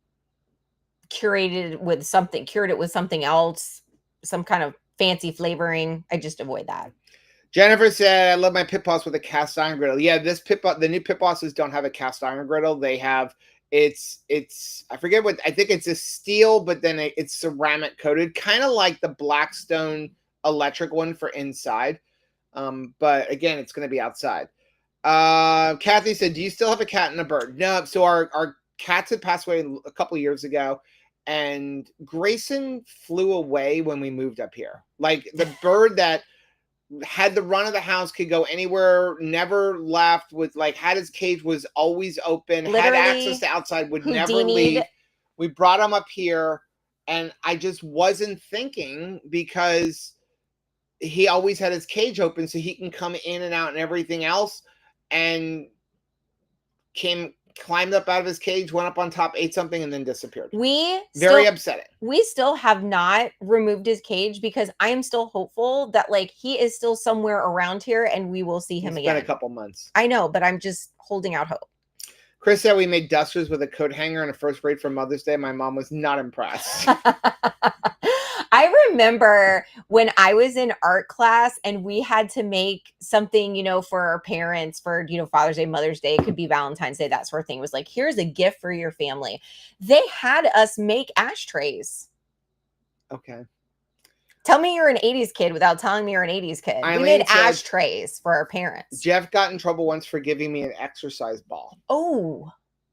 cured it with something else, some kind of fancy flavoring. I just avoid that. Jennifer said, I love my pit boss with a cast iron griddle. Yeah, the new pit bosses don't have a cast iron griddle. They have it's I forget what, I think it's a steel, but then it's ceramic coated, kind of like the Blackstone electric one for inside. But again, it's going to be outside. Kathy said, do you still have a cat and a bird? No. So our cats had passed away a couple of years ago, and Grayson flew away when we moved up here. Like the bird that had the run of the house, could go anywhere, never left, with like had his cage, was always open, had access to outside, would never leave. We brought him up here, and I just wasn't thinking, because he always had his cage open so he can come in and out and everything else, and climbed up out of his cage, went up on top, ate something, and then disappeared. Very upsetting. We still have not removed his cage, because I am still hopeful that like he is still somewhere around here and we will see him again. It's been a couple months. I know, but I'm just holding out hope. Chris said, we made dusters with a coat hanger in a first grade for Mother's Day. My mom was not impressed. I remember when I was in art class and we had to make something, for our parents for, Father's Day, Mother's Day, it could be Valentine's Day, that sort of thing. It was like, here's a gift for your family. They had us make ashtrays. Okay. Tell me you're an 80s kid without telling me you're an 80s kid. We Eileen made said- ashtrays for our parents. Jeff got in trouble once for giving me an exercise ball. Oh,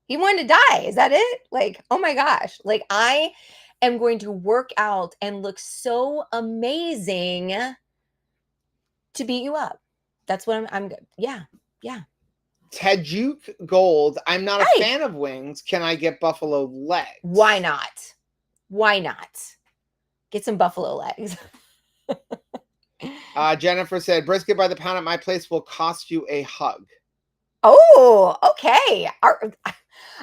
he wanted to die. Is that it? Like, oh my gosh. Like, I am going to work out and look so amazing to beat you up. That's what I'm good. Yeah. Tajuk Gold, I'm not a Hey. fan of wings. Can I get buffalo legs? Why not? Why not? Get some buffalo legs. Jennifer said, brisket by the pound at my place will cost you a hug. Oh, okay. I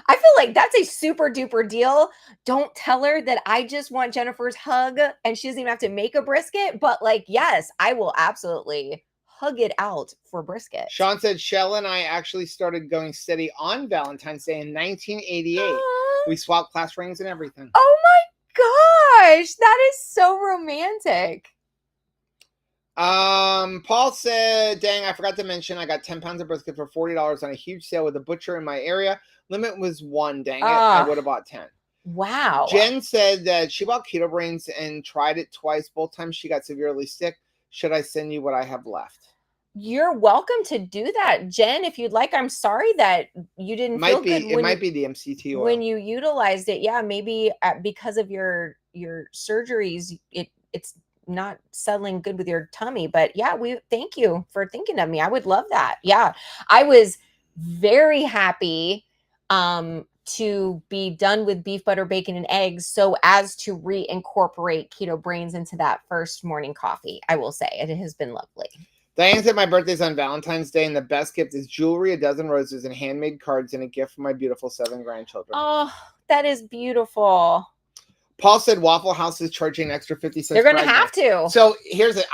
feel like that's a super duper deal. Don't tell her that I just want Jennifer's hug and she doesn't even have to make a brisket. But like, yes, I will absolutely hug it out for brisket. Sean said, Shell and I actually started going steady on Valentine's Day in 1988. We swapped class rings and everything. Oh my gosh, that is so romantic. Paul said, dang, I forgot to mention I got 10 pounds of brisket for $40 on a huge sale with a butcher in my area. Limit was 1, dang it. I would have bought 10. Wow. Jen said that she bought Keto Brains and tried it twice. Both times she got severely sick. Should I send you what I have left? You're welcome to do that, Jen, if you'd like. I'm sorry that you didn't feel good. It might be the MCT oil. When you utilized it. Yeah, maybe because of your surgeries, it's not settling good with your tummy. But yeah, we thank you for thinking of me. I would love that. Yeah, I was very happy to be done with beef, butter, bacon, and eggs so as to reincorporate Keto Brains into that first morning coffee. I will say it has been lovely. Diane said my birthday's on Valentine's Day, and the best gift is jewelry, a dozen roses, and handmade cards, and a gift for my beautiful 7 grandchildren. Oh, that is beautiful. Paul said Waffle House is charging an extra 50 cents. They're going to have to. So here's it.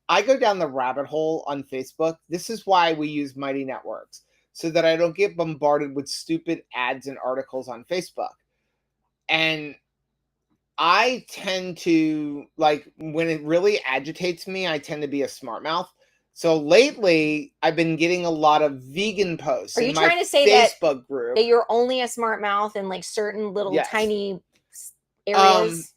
I go down the rabbit hole on Facebook. This is why we use Mighty Networks, so that I don't get bombarded with stupid ads and articles on Facebook. And I tend to, like, when it really agitates me, I tend to be a smart mouth. So lately, I've been getting a lot of vegan posts. Are you trying to say Facebook group that you're only a smart mouth in like certain little tiny areas?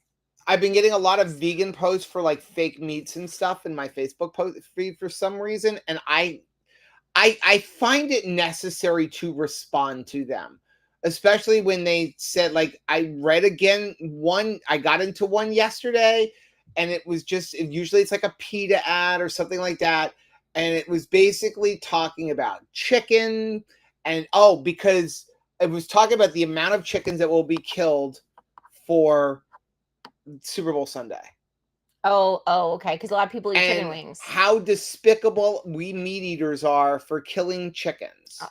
I've been getting a lot of vegan posts for like fake meats and stuff in my Facebook post feed for some reason, and I find it necessary to respond to them. Especially when they said, like, I read again one, I got into one yesterday, and it was just, usually it's like a PETA ad or something like that. And it was basically talking about chicken and, because it was talking about the amount of chickens that will be killed for Super Bowl Sunday. Oh, okay. Because a lot of people eat chicken wings. How despicable we meat eaters are for killing chickens.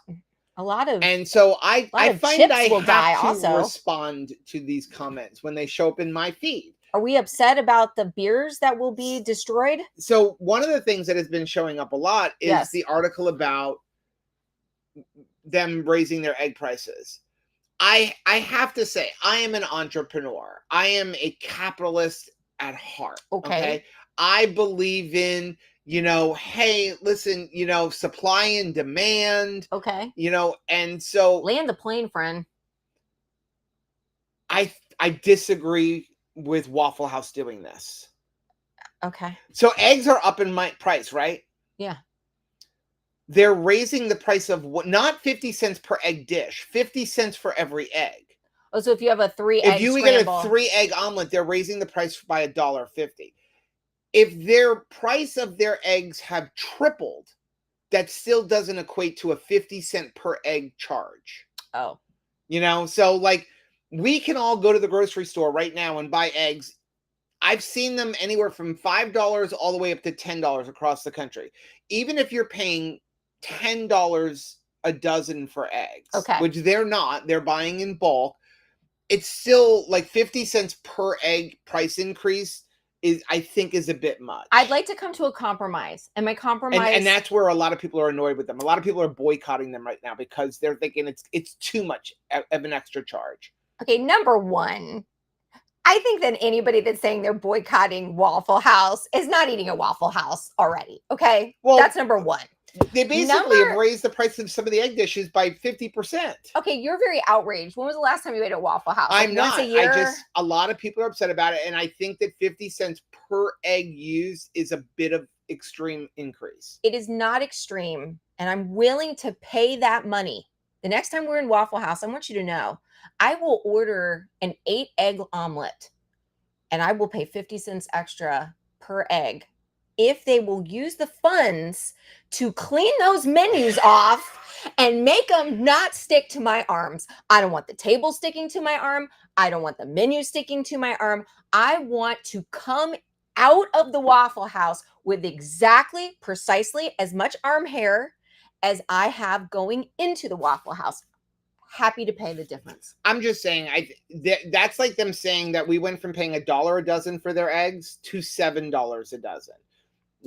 And so I find that I have to respond to these comments when they show up in my feed. Are we upset about the beers that will be destroyed? So one of the things that has been showing up a lot is the article about them raising their egg prices. I have to say, I am an entrepreneur. I am a capitalist at heart. Okay. I believe in, hey, listen, supply and demand. Okay. And so land the plane, friend. I disagree with Waffle House doing this. Okay. So eggs are up in price, right? Yeah. They're raising the price of not 50 cents per egg dish, 50 cents for every egg. Oh, so if you have a 3-egg if you get a 3-egg omelet, they're raising the price by $1.50. If their price of their eggs have tripled, that still doesn't equate to a 50 cent per egg charge. Oh. So like we can all go to the grocery store right now and buy eggs. I've seen them anywhere from $5 all the way up to $10 across the country. Even if you're paying $10 a dozen for eggs, which they're not, they're buying in bulk. It's still like 50 cents per egg price increase I think is a bit much. I'd like to come to a compromise. And my compromise... And that's where a lot of people are annoyed with them. A lot of people are boycotting them right now because they're thinking it's too much of an extra charge. Okay, number one, I think that anybody that's saying they're boycotting Waffle House is not eating a Waffle House already. Okay? Well, that's number one. They basically have raised the price of some of the egg dishes by 50%. Okay, you're very outraged. When was the last time you ate at Waffle House? I'm not. Once a year? A lot of people are upset about it, and I think that 50 cents per egg used is a bit of extreme increase. It is not extreme, and I'm willing to pay that money. The next time we're in Waffle House, I want you to know, I will order an 8-egg omelet, and I will pay 50 cents extra per egg if they will use the funds to clean those menus off and make them not stick to my arms. I don't want the table sticking to my arm. I don't want the menu sticking to my arm. I want to come out of the Waffle House with exactly, precisely as much arm hair as I have going into the Waffle House. Happy to pay the difference. I'm just saying, that's like them saying that we went from paying $1 a dozen for their eggs to $7 a dozen.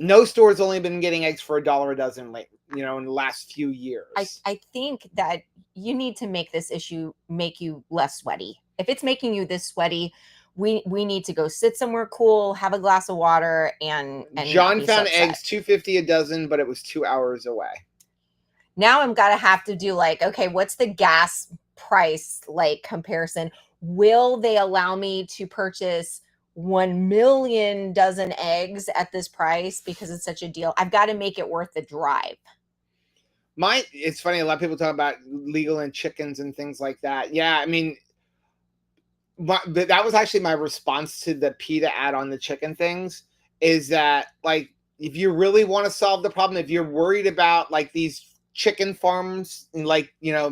No store's only been getting eggs for $1 a dozen, in the last few years. I think that you need to make this issue make you less sweaty. If it's making you this sweaty, we need to go sit somewhere cool, have a glass of water, and John found eggs $2.50 a dozen, but it was 2 hours away. Now I'm gonna have to do okay, what's the gas price comparison? Will they allow me to purchase 1 million dozen eggs at this price because it's such a deal? I've got to make it worth the drive. It's funny, a lot of people talk about legal in chickens and things like that. Yeah, I mean, that was actually my response to the PETA ad on the chicken things, is that if you really want to solve the problem, if you're worried about these chicken farms and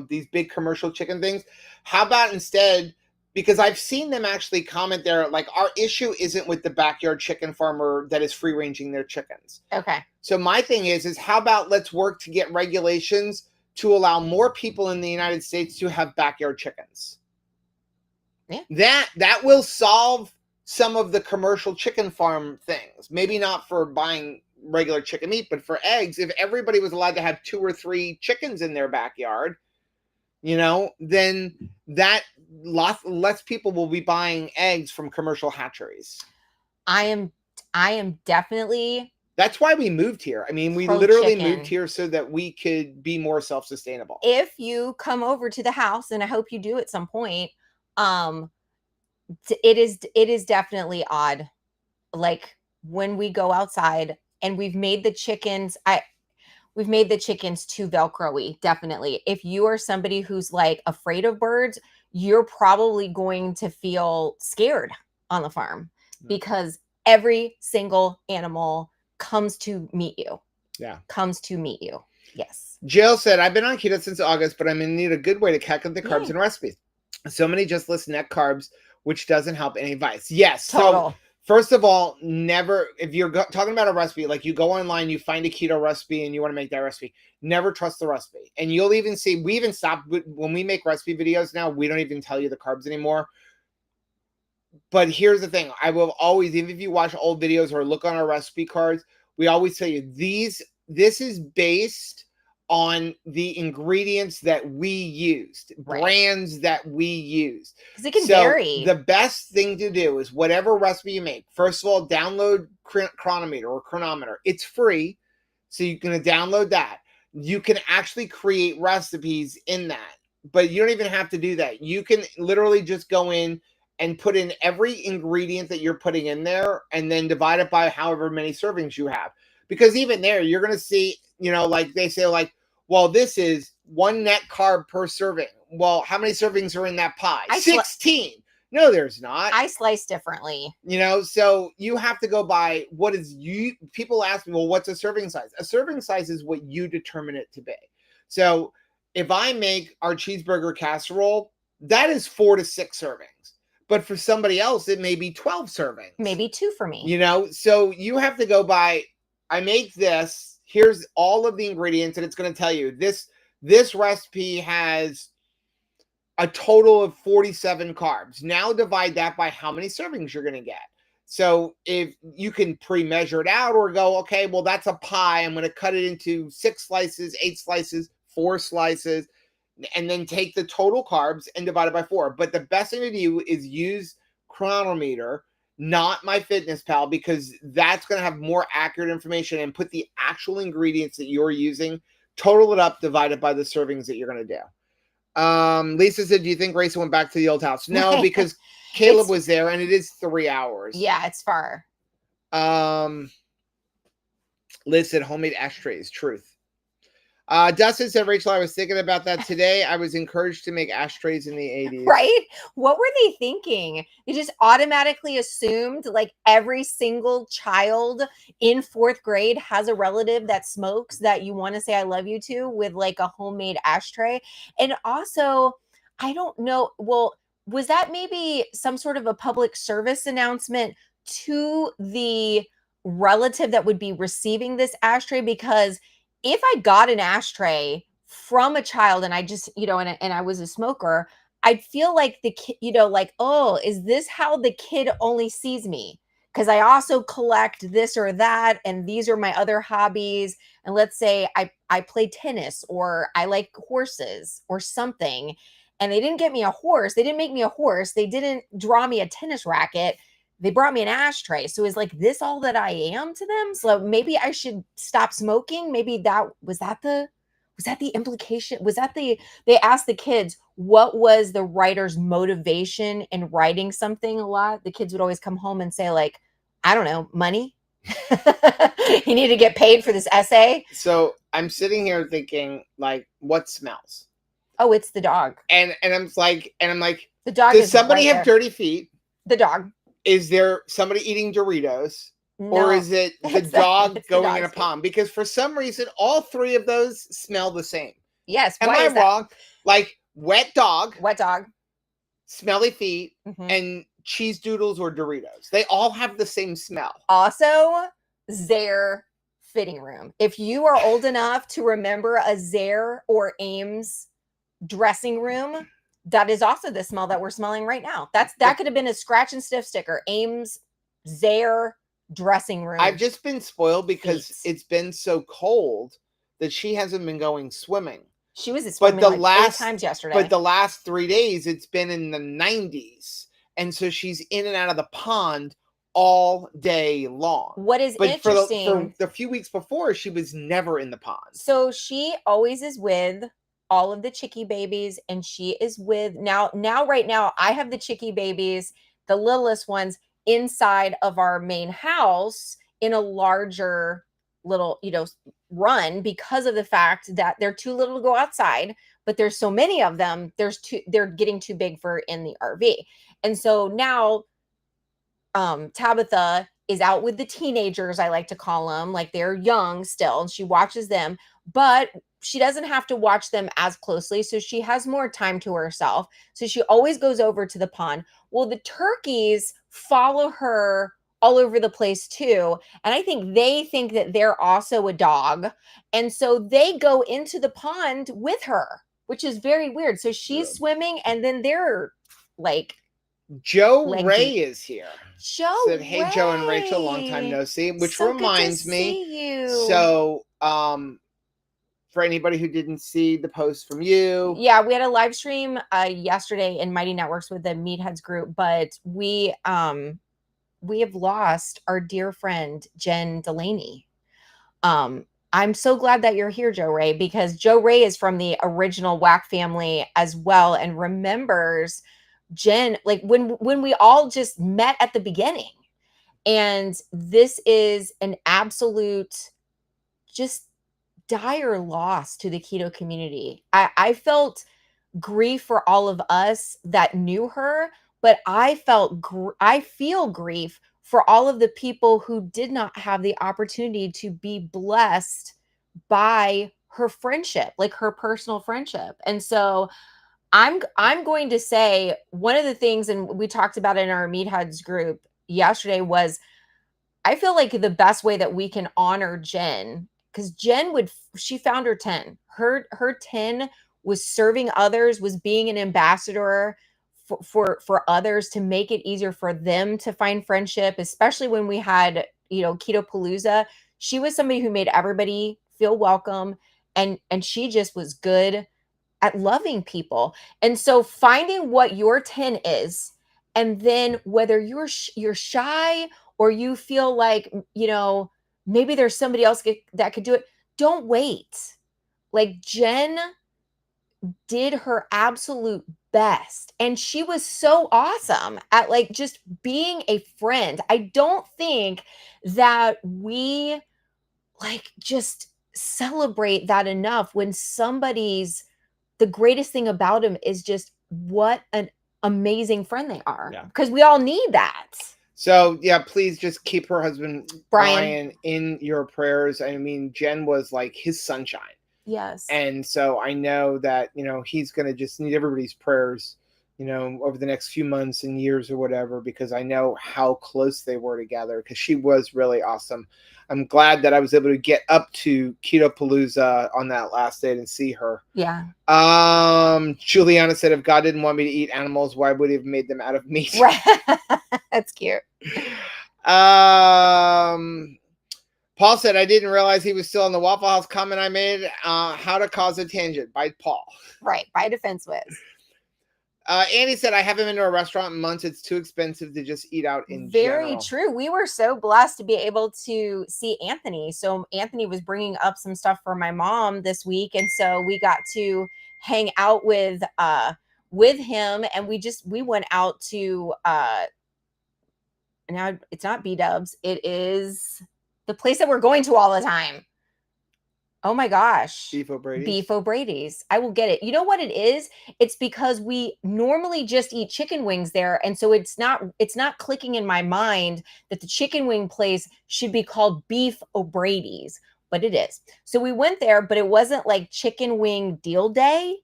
these big commercial chicken things, how about instead, because I've seen them actually comment there, our issue isn't with the backyard chicken farmer that is free ranging their chickens. Okay. So my thing is how about let's work to get regulations to allow more people in the United States to have backyard chickens. Yeah. That will solve some of the commercial chicken farm things. Maybe not for buying regular chicken meat, but for eggs. If everybody was allowed to have 2 or 3 chickens in their backyard, then that less people will be buying eggs from commercial hatcheries. I am definitely. That's why we moved here. I mean, we literally moved here so that we could be more self-sustainable. If you come over to the house, and I hope you do at some point, it is definitely odd. When we go outside and we've made the chickens too Velcro-y, definitely. If you are somebody who's afraid of birds, you're probably going to feel scared on the farm because every single animal comes to meet you. Yeah. Comes to meet you. Yes. Jill said, I've been on keto since August, but I'm in need of a good way to calculate the carbs and recipes. So many just list net carbs, which doesn't help any advice. Yes. Total. So first of all, never, if you're talking about a recipe, you go online, you find a keto recipe and you want to make that recipe, never trust the recipe. And you'll even see, we even stopped when we make recipe videos now, we don't even tell you the carbs anymore. But here's the thing. I will always, even if you watch old videos or look on our recipe cards, we always tell you this is based on the ingredients that we used, brands that we used. Because it can vary. The best thing to do is whatever recipe you make, first of all, download Chronometer or Chronometer. It's free, so you can download that. You can actually create recipes in that, but you don't even have to do that. You can literally just go in and put in every ingredient that you're putting in there and then divide it by however many servings you have. Because even there, you're going to see, they say well, this is 1 net carb per serving. Well, how many servings are in that pie? 16. No, there's not. I slice differently. So you have to go by people ask me, well, what's a serving size? A serving size is what you determine it to be. So if I make our cheeseburger casserole, that is 4 to 6 servings. But for somebody else, it may be 12 servings. Maybe 2 for me. So you have to go by, I make this, here's all of the ingredients, and it's going to tell you this recipe has a total of 47 carbs. Now divide that by how many servings you're going to get. So if you can pre-measure it out or go, okay, well, that's a pie. I'm going to cut it into 6 slices, 8 slices, 4 slices, and then take the total carbs and divide it by 4. But the best thing to do is use Chronometer. not MyFitnessPal, because that's going to have more accurate information and put the actual ingredients that you're using, total it up, divided by the servings that you're going to do. Lisa said, do you think Rachel went back to the old house? No, because Caleb was there, and it is 3 hours. Yeah, it's far. Liz said, homemade ashtrays. Truth. Dustin said, Rachel, I was thinking about that today. I was encouraged to make ashtrays in the 80s. Right? What were they thinking? They just automatically assumed like every single child in 4th grade has a relative that smokes that you want to say I love you to with like a homemade ashtray. And also, I don't know, well, was that maybe some sort of a public service announcement to the relative that would be receiving this ashtray? Because if I got an ashtray from a child and I just, and I was a smoker, I'd feel like the kid, like, oh, is this how the kid only sees me? Because I also collect this or that, and these are my other hobbies. And let's say I play tennis or I like horses or something. And they didn't get me a horse. They didn't make me a horse. They didn't draw me a tennis racket. They brought me an ashtray. So is like this all that I am to them? So maybe I should stop smoking. Maybe was that the implication? They asked the kids, what was the writer's motivation in writing something a lot? The kids would always come home and say like, I don't know, money. You need to get paid for this essay. So I'm sitting here thinking like, what smells? Oh, it's the dog. And I'm like, the dog. Does somebody have dirty feet? The dog. Is there somebody eating Doritos? No, or is it the dog going in a pond? Because for some reason, all 3 of those smell the same. Yes. Am I wrong? Like wet dog, smelly feet, and cheese doodles or Doritos. They all have the same smell. Also, Zare fitting room. If you are old enough to remember a Zare or Ames dressing room, that is also the smell that we're smelling right now. That could have been a scratch and sniff sticker. Ames, Zare dressing room. I've just been spoiled because it's been so cold that she hasn't been going swimming. She was swimming like 8 times yesterday. But the last 3 days, it's been in the 90s. And so she's in and out of the pond all day long. What is interesting, for the few weeks before, she was never in the pond. So she always is with all of the chickie babies, and she is with right now I have the chickie babies, the littlest ones, inside of our main house in a larger little run, because of the fact that they're too little to go outside, but there's so many of them, they're getting too big for in the RV. And so now Tabitha is out with the teenagers, I like to call them, like they're young still, and she watches them, but she doesn't have to watch them as closely. So she has more time to herself. So she always goes over to the pond. Well, the turkeys follow her all over the place too. And I think they think that they're also a dog. And so they go into the pond with her, which is very weird. So she's swimming, and then they're like, Joe Ray is here. Joe said, hey, Ray. Joe and Rachel, long time no see, which so reminds good to me. See you. So, for anybody who didn't see the post from you. Yeah, we had a live stream yesterday in Mighty Networks with the Meatheads group, but we have lost our dear friend, Jen Delaney. I'm so glad that you're here, Joe Ray, because Joe Ray is from the original Whack family as well and remembers Jen, like when we all just met at the beginning. And this is an absolute just dire loss to the keto community. I felt grief for all of us that knew her, but I feel grief for all of the people who did not have the opportunity to be blessed by her friendship, like her personal friendship. And so I'm going to say one of the things, and we talked about it in our Meatheads group yesterday, was I feel like the best way that we can honor Jen, because Jen she found her 10. Her 10 was serving others, was being an ambassador for others to make it easier for them to find friendship, especially when we had, Keto Palooza. She was somebody who made everybody feel welcome, and she just was good at loving people. And so finding what your 10 is And then whether you're shy or you feel like, maybe there's somebody else that could do it, don't wait. Like Jen did her absolute best, and she was so awesome at like just being a friend. I don't think that we like just celebrate that enough when the greatest thing about him is just what an amazing friend they are, because we all need that. So yeah, please just keep her husband Brian in your prayers. I mean, Jen was like his sunshine. Yes. And so I know that, he's going to just need everybody's prayers, over the next few months and years or whatever, because I know how close they were together, because she was really awesome. I'm glad that I was able to get up to Keto Palooza on that last day and see her. Yeah. Juliana said, if God didn't want me to eat animals, why would he have made them out of meat? Right. That's cute. Paul said, I didn't realize he was still on the Waffle House comment I made. How to cause a tangent by Paul. Right. By Defense Wiz. Andy said, I haven't been to a restaurant in months. It's too expensive to just eat out in general. Very true. We were so blessed to be able to see Anthony. So Anthony was bringing up some stuff for my mom this week. And so we got to hang out with him. And we went out to, now it's not B-Dubs. It is the place that we're going to all the time. Oh my gosh. Beef O'Brady's. Beef O'Brady's. I will get it. You know what it is? It's because we normally just eat chicken wings there. And so it's not clicking in my mind that the chicken wing place should be called Beef O'Brady's, but it is. So we went there, but it wasn't like chicken wing deal day.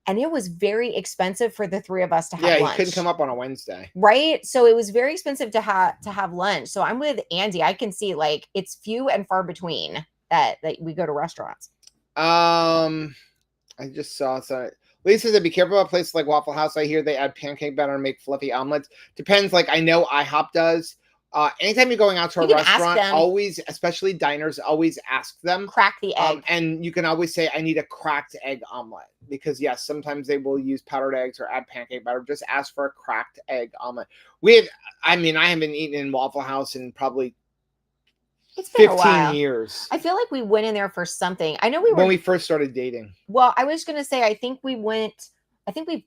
And it was very expensive for the three of us to have lunch. Yeah, he couldn't come up on a Wednesday. Right? So it was very expensive to have lunch. So I'm with Andy. I can see like it's few and far between that we go to restaurants. I just saw something. Lisa said, be careful about places like Waffle House. I hear they add pancake batter and make fluffy omelets. Depends. Like I know IHOP does. Anytime you're going out to a restaurant, always, especially diners, always ask them. Crack the egg. And you can always say, I need a cracked egg omelet. Because yes, sometimes they will use powdered eggs or add pancake batter. Just ask for a cracked egg omelet. I haven't eaten in Waffle House in probably it's been 15 years. I feel like we went in there for something. I know when we first started dating. Well, I was going to say, I think we've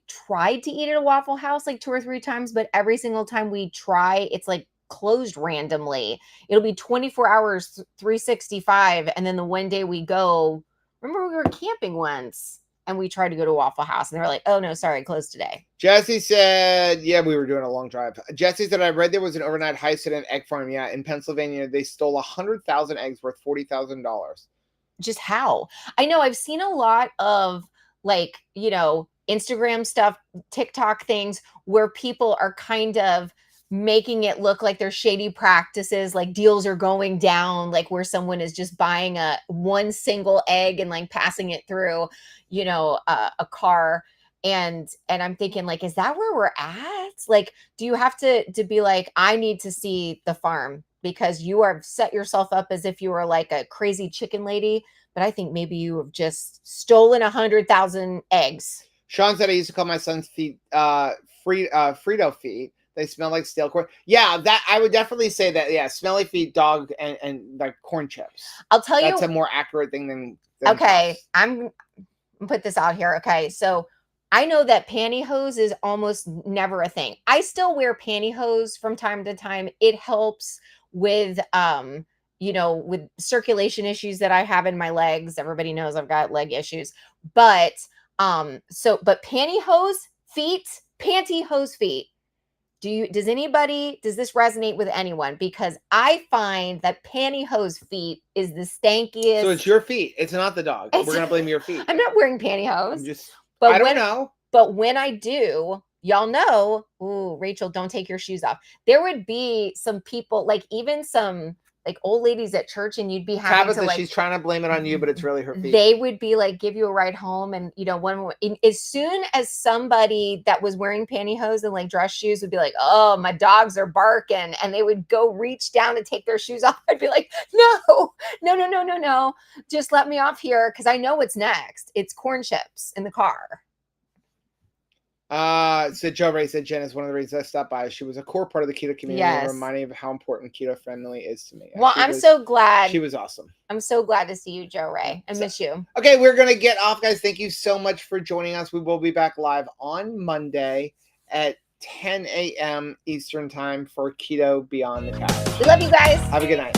tried to eat at a Waffle House like 2 or 3 times, but every single time we try, it's like closed randomly. It'll be 24 hours, 365. And then the one day we go, remember we were camping once and we tried to go to Waffle House and they were like, oh no, sorry, closed today. Jesse said, yeah, we were doing a long drive. Jesse said, I read there was an overnight heist at an egg farm. Yeah, in Pennsylvania, they stole 100,000 eggs worth $40,000. Just how? I know I've seen a lot of like, Instagram stuff, TikTok things where people are kind of making it look like there's shady practices, like deals are going down, like where someone is just buying one single egg and like passing it through, a car. And I'm thinking like, is that where we're at? Like, do you have to be like, I need to see the farm because you are set yourself up as if you were like a crazy chicken lady. But I think maybe you have just stolen 100,000 eggs. Sean said I used to call my son's feet Frito feet. They smell like stale corn. Yeah, that I would definitely say that. Yeah, smelly feet, dog, and like corn chips. I'll tell you, that's a more accurate thing than okay, chips. I'm put this out here. Okay, so I know that pantyhose is almost never a thing. I still wear pantyhose from time to time. It helps with with circulation issues that I have in my legs. Everybody knows I've got leg issues. But pantyhose feet. Does this resonate with anyone? Because I find that pantyhose feet is the stankiest. So it's your feet. It's not the dog. We're going to blame your feet. I'm not wearing pantyhose. I don't know. But when I do, y'all know, ooh, Rachel, don't take your shoes off. There would be some people, like even some like old ladies at church, and you'd be having to like, she's trying to blame it on you, but it's really her feet. They would be like, give you a ride home. And as soon as somebody that was wearing pantyhose and like dress shoes would be like, oh, my dogs are barking, and they would go reach down and take their shoes off, I'd be like, no, just let me off here. Cause I know what's next. It's corn chips in the car. So Joe Ray said Jen is one of the reasons I stopped by. She was a core part of the keto community and Yes. reminding me of how important keto friendly is to me. Well, I'm so glad. She was awesome. I'm so glad to see you, Joe Ray. I miss you. Okay, we're gonna get off, guys. Thank you so much for joining us. We will be back live on Monday at 10 a.m. Eastern time for Keto Beyond the Couch. We love you guys. Have a good night.